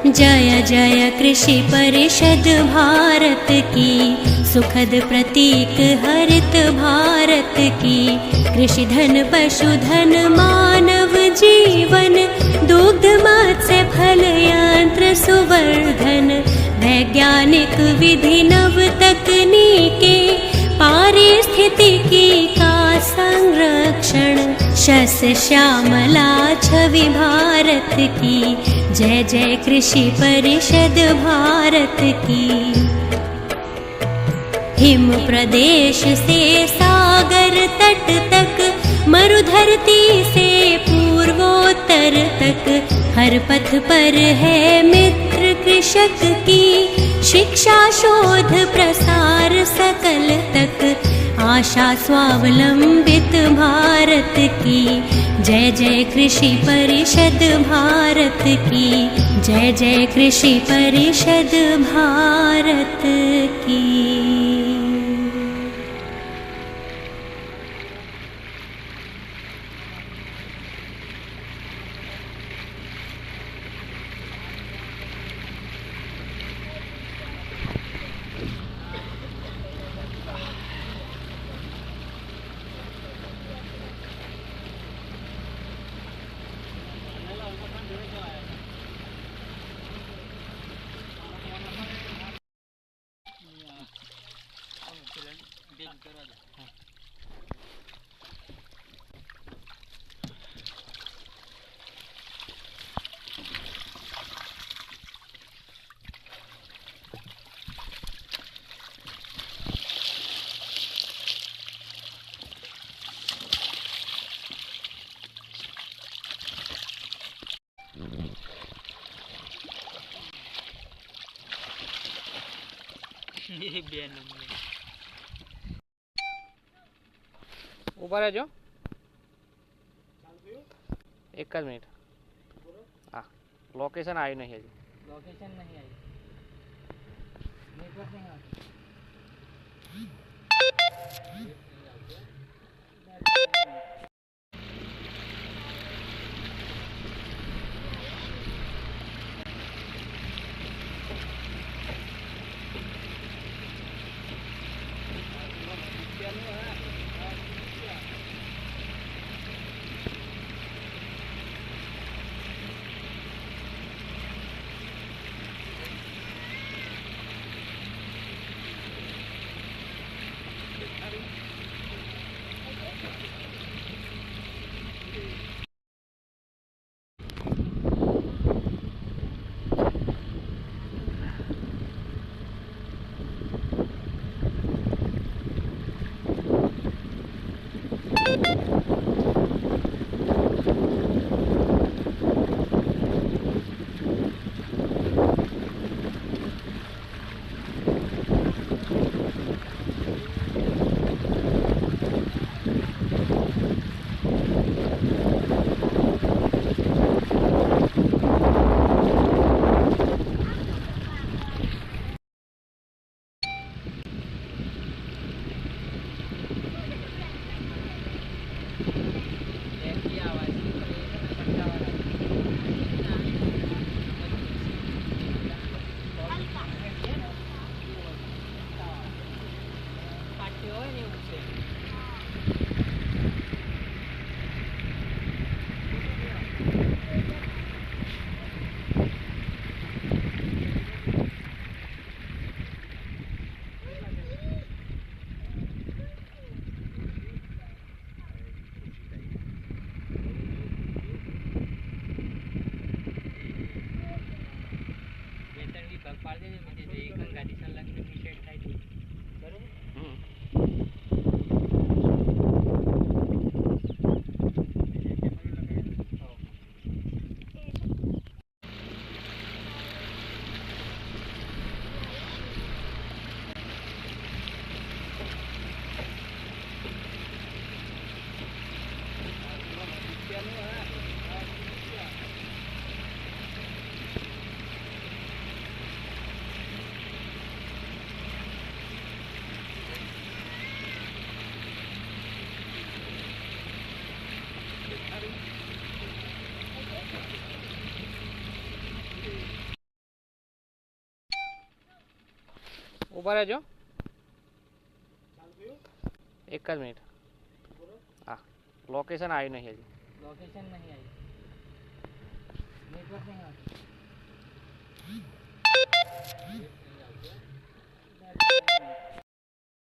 जय जय कृषि परिषद भारत की, सुखद प्रतीक हरित भारत की। कृषि धन पशुधन मानव जीवन, दुग्ध मत्स्य फल यंत्र सुवर्धन। वैज्ञानिक विधि नव तकनीके, पारिस्थितिकी का संरक्षण। शस्य श्यामला छवि भारत की, जय जय कृषि परिषद भारत की। हिम प्रदेश से सागर तट तक, मरुधरती से पूर्वोत्तर तक। हर पथ पर है मित्र कृषक की, शिक्षा शोध प्रसार सकल तक। आशा स्वावलंबित भारत की, जय जय कृषि परिषद भारत की। जय जय कृषि परिषद भारत की। ऊपर है जो एक मिनट। हाँ, लोकेशन आई नहीं है जी। लोकेशन नहीं आई, नेटवर्क नहीं आता। ઊભા રહેજો એક જ મિનિટ હા લોકેશન આવ્યું નહીં હજી લોકેશન નહીં આવ્યું નેટવર્ક નહીં આવતું